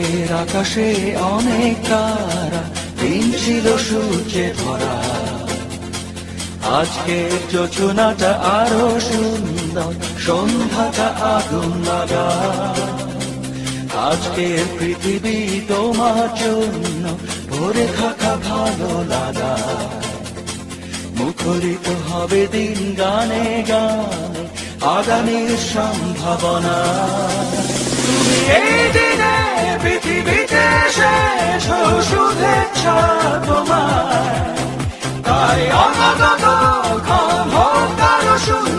রাতের আকাশে অনেক তারা, দিন ছিল সূর্যে ভরা। আজকের যোজনাটা আরো সুন্দর, সন্ধ্যাটা আগুন লাগা। আজকের পৃথিবী তোমার জন্য ভরে থাকা ভালো লাগা। মুখরিত হবে দিন গানে গানে, আগামীর সম্ভাবনা। তুমি এই দিনে পৃথিবীতে শেষ শুভেচ্ছা তোমার, তাই অনাগত ক্ষণ হোক আরো সুন্দর।